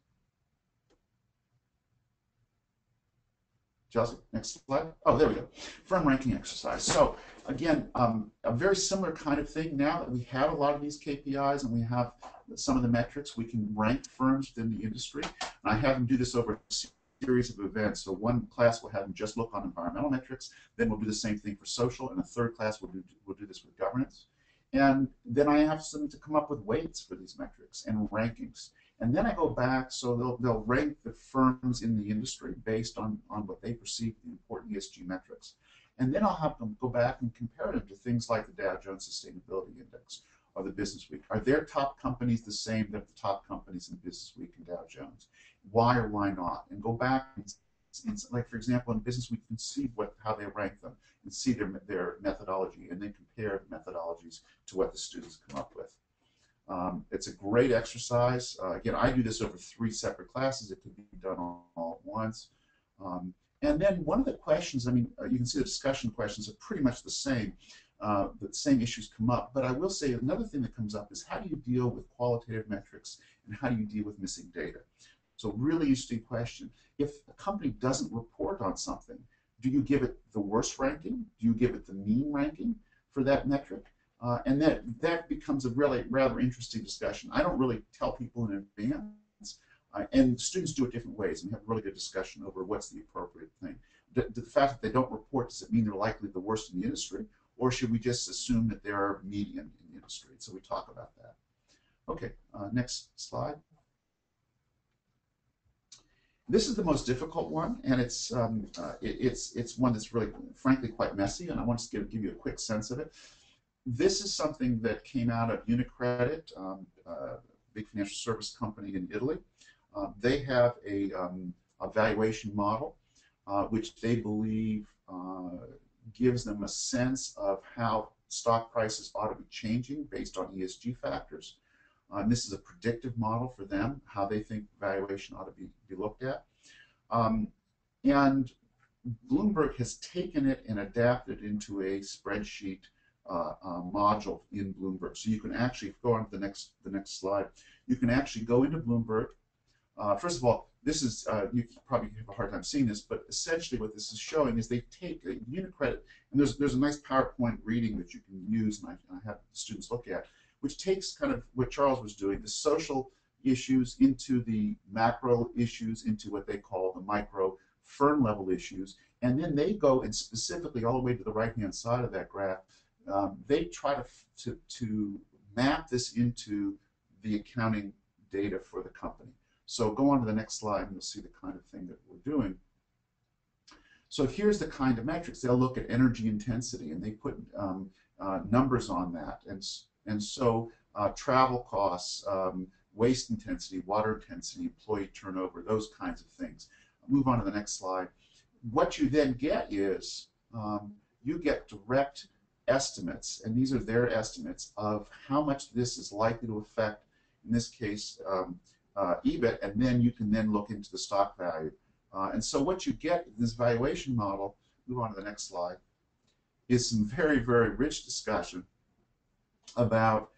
Chelsea, next slide. Oh, there we go. Firm ranking exercise. So again, a very similar kind of thing. Now that we have a lot of these KPIs and we have some of the metrics, we can rank firms within the industry. And I have them do this over a series of events. So one class will have them just look on environmental metrics. Then we'll do the same thing for social. And a third class will do this with governance. And then I ask them to come up with weights for these metrics and rankings. And then I go back, so they'll rank the firms in the industry based on what they perceive the important ESG metrics. And then I'll have them go back and compare them to things like the Dow Jones Sustainability Index or the Business Week. Are their top companies the same that the top companies in Business Week and Dow Jones? Why or why not? And go back and like, for example, in Business Week, you can see how they rank them and see their methodology, and then compare the methodologies to what the students come up with. It's a great exercise. Again, I do this over 3 separate classes. It can be done all at once. And then one of the questions, you can see the discussion questions are pretty much the same. The same issues come up. But I will say another thing that comes up is how do you deal with qualitative metrics and how do you deal with missing data? So really interesting question. If a company doesn't report on something, do you give it the worst ranking? Do you give it the mean ranking for that metric? And that becomes a really rather interesting discussion. I don't really tell people in advance, and students do it different ways, and we have a really good discussion over what's the appropriate thing. The fact that they don't report, does it mean they're likely the worst in the industry, or should we just assume that they're median in the industry? So we talk about that. Okay, next slide. This is the most difficult one, and it's one that's really, frankly, quite messy, and I want to give you a quick sense of it. This is something that came out of UniCredit big financial service company in Italy. They have a valuation model which they believe gives them a sense of how stock prices ought to be changing based on ESG factors. And this is a predictive model for them, how they think valuation ought to be looked at. And Bloomberg has taken it and adapted it into a spreadsheet module in Bloomberg. So you can actually, if you go on to the next slide, you can actually go into Bloomberg. First of all, this is, you probably have a hard time seeing this, but essentially what this is showing is they take a UniCredit, and there's a nice PowerPoint reading that you can use, and I have students look at, which takes kind of what Charles was doing, the social issues into the macro issues, into what they call the micro firm level issues, and then they go and specifically all the way to the right-hand side of that graph, they try to map this into the accounting data for the company. So go on to the next slide and you'll see the kind of thing that we're doing. So here's the kind of metrics. They'll look at energy intensity and they put numbers on that. And so travel costs, waste intensity, water intensity, employee turnover, those kinds of things. I'll move on to the next slide. What you then get is you get direct estimates, and these are their estimates of how much this is likely to affect, in this case, EBIT, and then you can then look into the stock value. And so what you get in this valuation model, move on to the next slide, is some very, very rich discussion about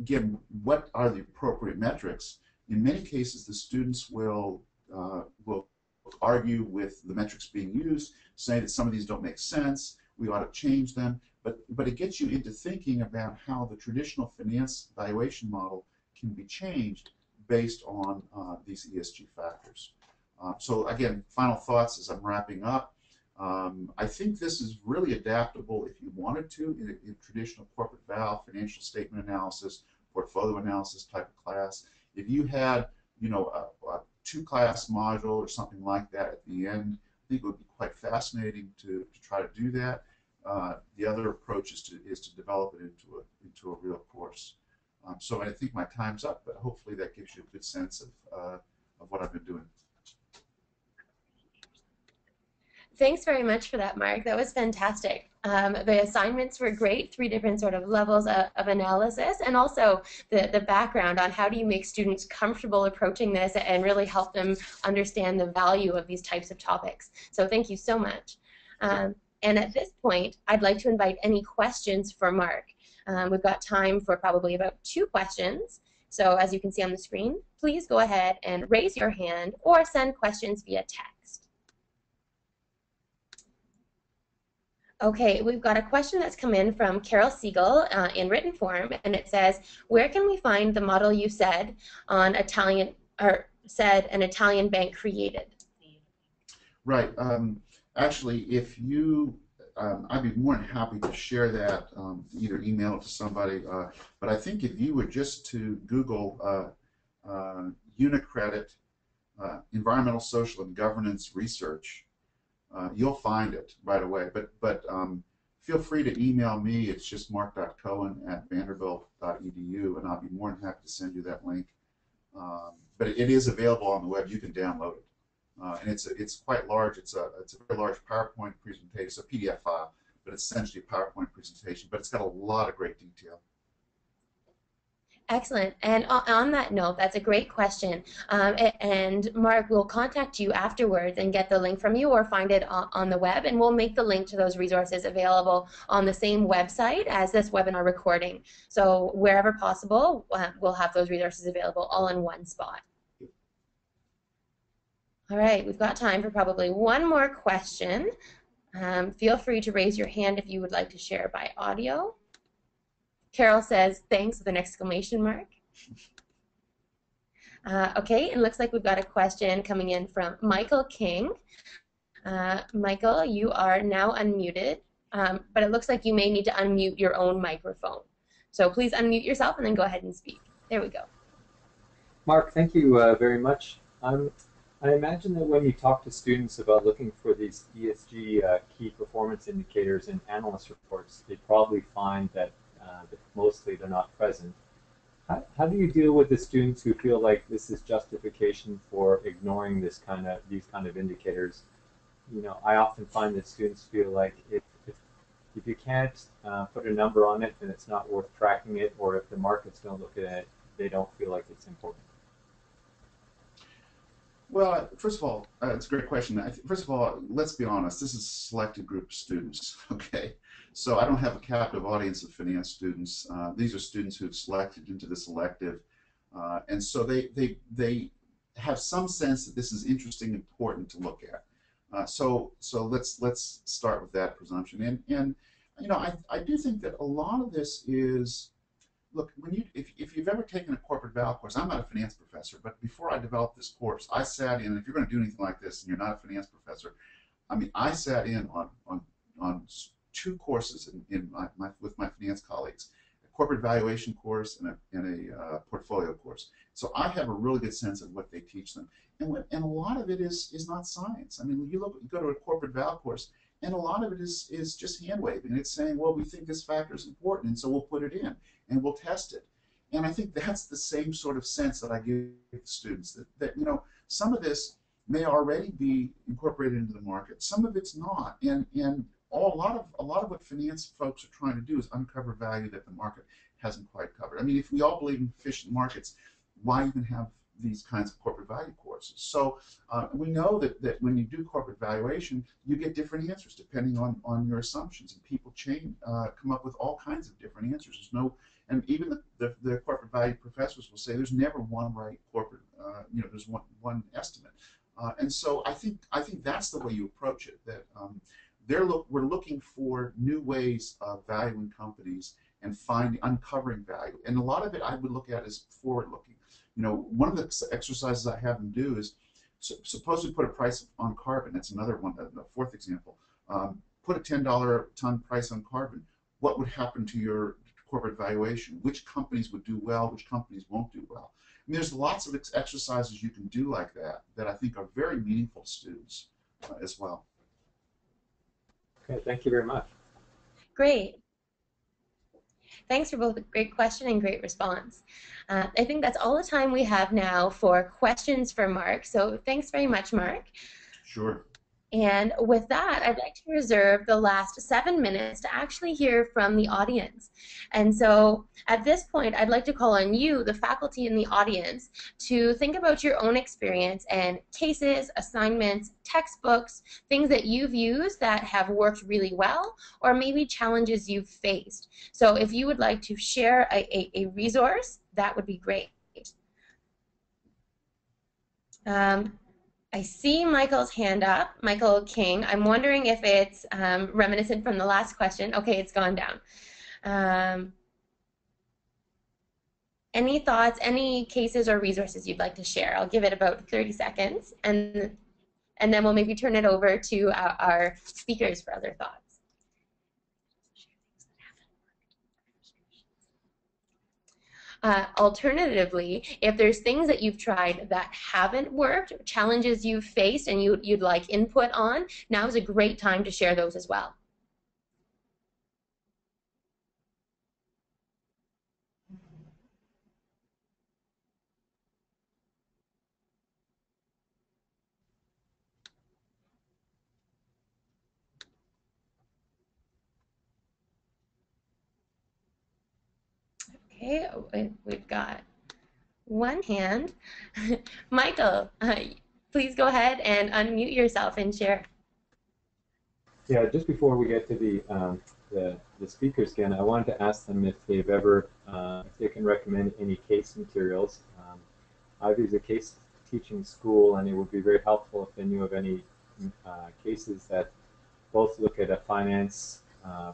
again, what are the appropriate metrics. In many cases, the students will argue with the metrics being used, say that some of these don't make sense, we ought to change them, but it gets you into thinking about how the traditional finance valuation model can be changed based on these ESG factors. So again, final thoughts as I'm wrapping up. I think this is really adaptable if you wanted to in traditional corporate val, financial statement analysis, portfolio analysis type of class. If you had, you know, a two-class module or something like that at the end, I think it would be quite fascinating to try to do that. The other approach is to develop it into a real course. So I think my time's up, but hopefully that gives you a good sense of what I've been doing. Thanks very much for that, Mark. That was fantastic. The assignments were great, 3 different sort of levels of analysis, and also the background on how do you make students comfortable approaching this and really help them understand the value of these types of topics. So thank you so much. And at this point, I'd like to invite any questions for Mark. We've got time for probably about 2 questions. So as you can see on the screen, please go ahead and raise your hand or send questions via text. Okay, we've got a question that's come in from Carol Siegel in written form, and it says, where can we find the model you said on Italian, or said an Italian bank created? Right. Actually, if you, I'd be more than happy to share that, either email it to somebody, but I think if you were just to Google UniCredit Environmental, Social, and Governance Research, you'll find it right away. But feel free to email me. It's just mark.cohen@vanderbilt.edu, and I'll be more than happy to send you that link. But it is available on the web. You can download it. And it's quite large. It's a very large PowerPoint presentation. It's a PDF file, but it's essentially a PowerPoint presentation. But it's got a lot of great detail. Excellent. And on that note, that's a great question. And Mark will contact you afterwards and get the link from you, or find it on the web, and we'll make the link to those resources available on the same website as this webinar recording. So wherever possible, we'll have those resources available all in one spot. All right, we've got time for probably 1 more question. Feel free to raise your hand if you would like to share by audio. Carol says, thanks, with an exclamation mark. Okay, it looks like we've got a question coming in from Michael King. Michael, you are now unmuted, but it looks like you may need to unmute your own microphone. So please unmute yourself and then go ahead and speak. There we go. Mark, thank you very much. I imagine that when you talk to students about looking for these ESG key performance indicators in analyst reports, they probably find that mostly they're not present. How do you deal with the students who feel like this is justification for ignoring these kind of indicators? You know, I often find that students feel like if you can't put a number on it, then it's not worth tracking it, or if the markets don't look at it, they don't feel like it's important. Well, first of all, it's a great question. First of all, let's be honest, this is a selected group of students, okay? So I don't have a captive audience of finance students. These are students who've selected into this elective, and so they have some sense that this is interesting, important to look at. So let's start with that presumption. And you know, I do think that a lot of this is, look, if you've ever taken a corporate value course, I'm not a finance professor, but before I developed this course, I sat in. If you're going to do anything like this, and you're not a finance professor, I mean, I sat in on 2 courses with my finance colleagues, a corporate valuation course and a portfolio course. So I have a really good sense of what they teach them, and a lot of it is not science. I mean, you go to a corporate value course, and a lot of it is just hand waving. It's saying, well, we think this factor is important, and so we'll put it in and we'll test it. And I think that's the same sort of sense that I give students, that you know, some of this may already be incorporated into the market, some of it's not, and a lot of what finance folks are trying to do is uncover value that the market hasn't quite covered. I mean, if we all believe in efficient markets, why even have these kinds of corporate value courses? So we know that when you do corporate valuation, you get different answers depending on your assumptions, and people come up with all kinds of different answers. There's no, and even the corporate value professors will say there's never one right corporate, you know, there's one estimate. And so I think that's the way you approach it. That we're looking for new ways of valuing companies and uncovering value. And a lot of it I would look at as forward-looking. You know, one of the exercises I have them do is, suppose we put a price on carbon. That's another one, the 4th example. Put a $10 a ton price on carbon. What would happen to your corporate valuation? Which companies would do well? Which companies won't do well? I mean, there's lots of exercises you can do like that I think are very meaningful to students as well. Okay, thank you very much. Great. Thanks for both a great question and great response. I think that's all the time we have now for questions for Mark. So thanks very much, Mark. Sure. And with that, I'd like to reserve the last 7 minutes to actually hear from the audience. And so at this point, I'd like to call on you, the faculty in the audience, to think about your own experience and cases, assignments, textbooks, things that you've used that have worked really well, or maybe challenges you've faced. So if you would like to share a resource, that would be great. I see Michael's hand up, Michael King. I'm wondering if it's reminiscent from the last question. Okay, it's gone down. Any thoughts, any cases or resources you'd like to share? I'll give it about 30 seconds, and then we'll maybe turn it over to our speakers for other thoughts. Alternatively, if there's things that you've tried that haven't worked, challenges you've faced and you'd like input on, now is a great time to share those as well. Okay, we've got one hand. Michael, please go ahead and unmute yourself and share. Yeah, just before we get to the speakers again, I wanted to ask them if they've ever, if they can recommend any case materials. Ivy a case teaching school, and it would be very helpful if they knew of any cases that both look at a finance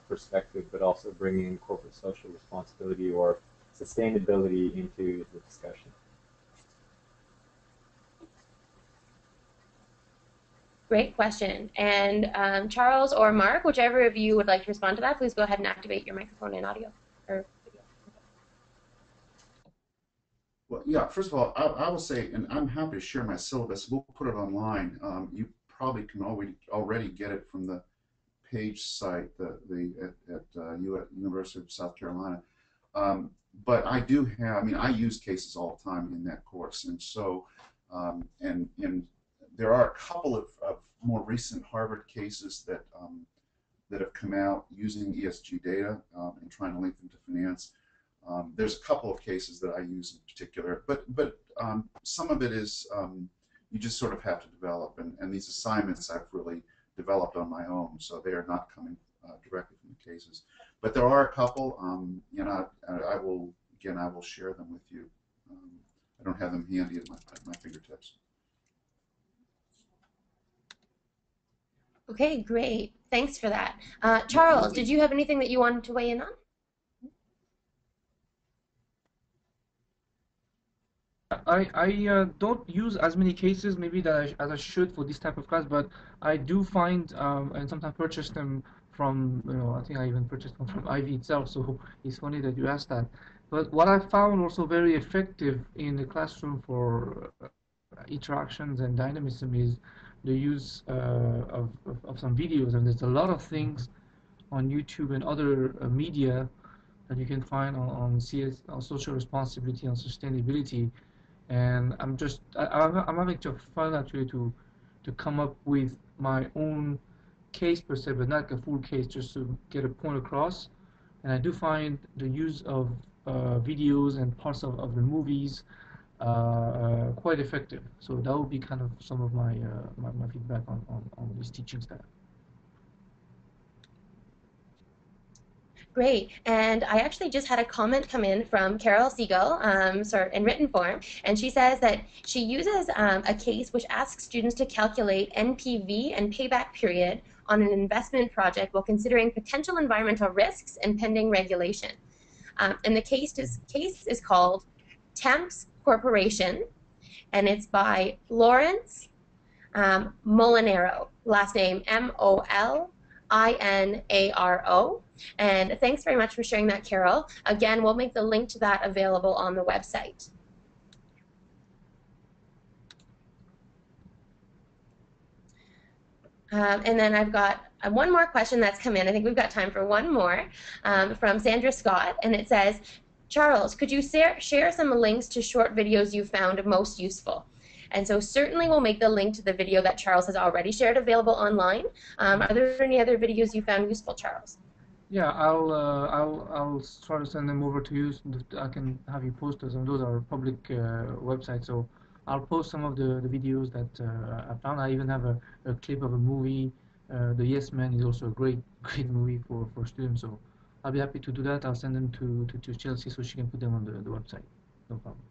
perspective, but also bring in corporate social responsibility or sustainability into the discussion. Great question. And Charles or Mark, whichever of you would like to respond to that, please go ahead and activate your microphone and audio or video. Well, yeah, first of all, I will say, and I'm happy to share my syllabus. We'll put it online. You probably can already get it from the page site at University of South Carolina. But I do have, I mean, I use cases all the time in that course, and so, and there are a couple of more recent Harvard cases that that have come out using ESG data and trying to link them to finance. There's a couple of cases that I use in particular, but some of it is you just sort of have to develop, and these assignments I've really developed on my own, so they are not coming directly from the cases. But there are a couple, you know, I will share them with you. I don't have them handy at my fingertips. Okay, great. Thanks for that. Charles, did you have anything that you wanted to weigh in on? I don't use as many cases maybe that as I should for this type of class, but I do find and sometimes purchase them from, you know, I think I even purchased them from Ivy itself, so it's funny that you asked that. But what I found also very effective in the classroom for interactions and dynamism is the use of some videos, and there's a lot of things on YouTube and other media that you can find on social responsibility and sustainability. And I'm having to fun actually to come up with my own case per se, but not a full case, just to get a point across. And I do find the use of videos and parts of the movies quite effective. So that would be kind of some of my my feedback on these teaching style. Great, and I actually just had a comment come in from Carol Siegel, in written form, and she says that she uses a case which asks students to calculate NPV and payback period on an investment project while considering potential environmental risks and pending regulation. And the case is called Temps Corporation, and it's by Lawrence Molinaro, last name Molinaro. And thanks very much for sharing that, Carol. Again, we'll make the link to that available on the website. And then I've got one more question that's come in. I think we've got time for one more from Sandra Scott, and it says, Charles, could you share some links to short videos you found most useful? And so certainly we'll make the link to the video that Charles has already shared available online. Are there any other videos you found useful, Charles? Yeah, I'll try to send them over to you so that I can have you post those, and those are public websites. So I'll post some of the videos that I found. I even have a clip of a movie. The Yes Man is also a great movie for students. So I'll be happy to do that. I'll send them to Chelsea so she can put them on the website. No problem.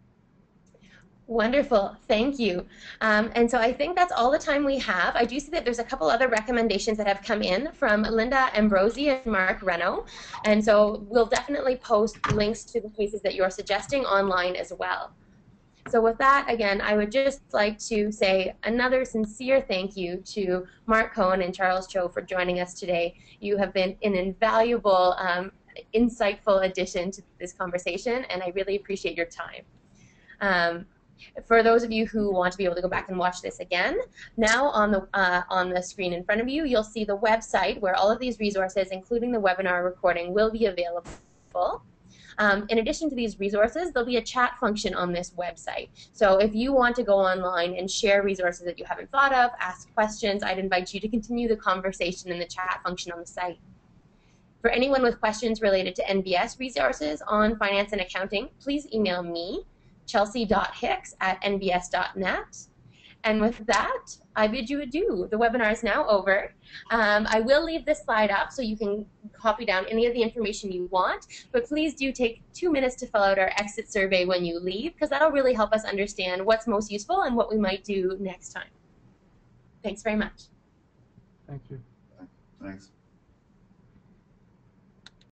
Wonderful, thank you. And so I think that's all the time we have. I do see that there's a couple other recommendations that have come in from Linda Ambrosi and Mark Reno, and so we'll definitely post links to the cases that you're suggesting online as well. So with that, again, I would just like to say another sincere thank you to Mark Cohen and Charles Cho for joining us today. You have been an invaluable, insightful addition to this conversation, and I really appreciate your time. For those of you who want to be able to go back and watch this again, now on the screen in front of you, you'll see the website where all of these resources, including the webinar recording, will be available. In addition to these resources, there'll be a chat function on this website. So if you want to go online and share resources that you haven't thought of, ask questions, I'd invite you to continue the conversation in the chat function on the site. For anyone with questions related to NBS resources on finance and accounting, please email me, chelsea.hicks@nbs.net. And with that, I bid you adieu. The webinar is now over. I will leave this slide up so you can copy down any of the information you want, but please do take 2 minutes to fill out our exit survey when you leave, because that'll really help us understand what's most useful and what we might do next time. Thanks very much. Thank you. Thanks.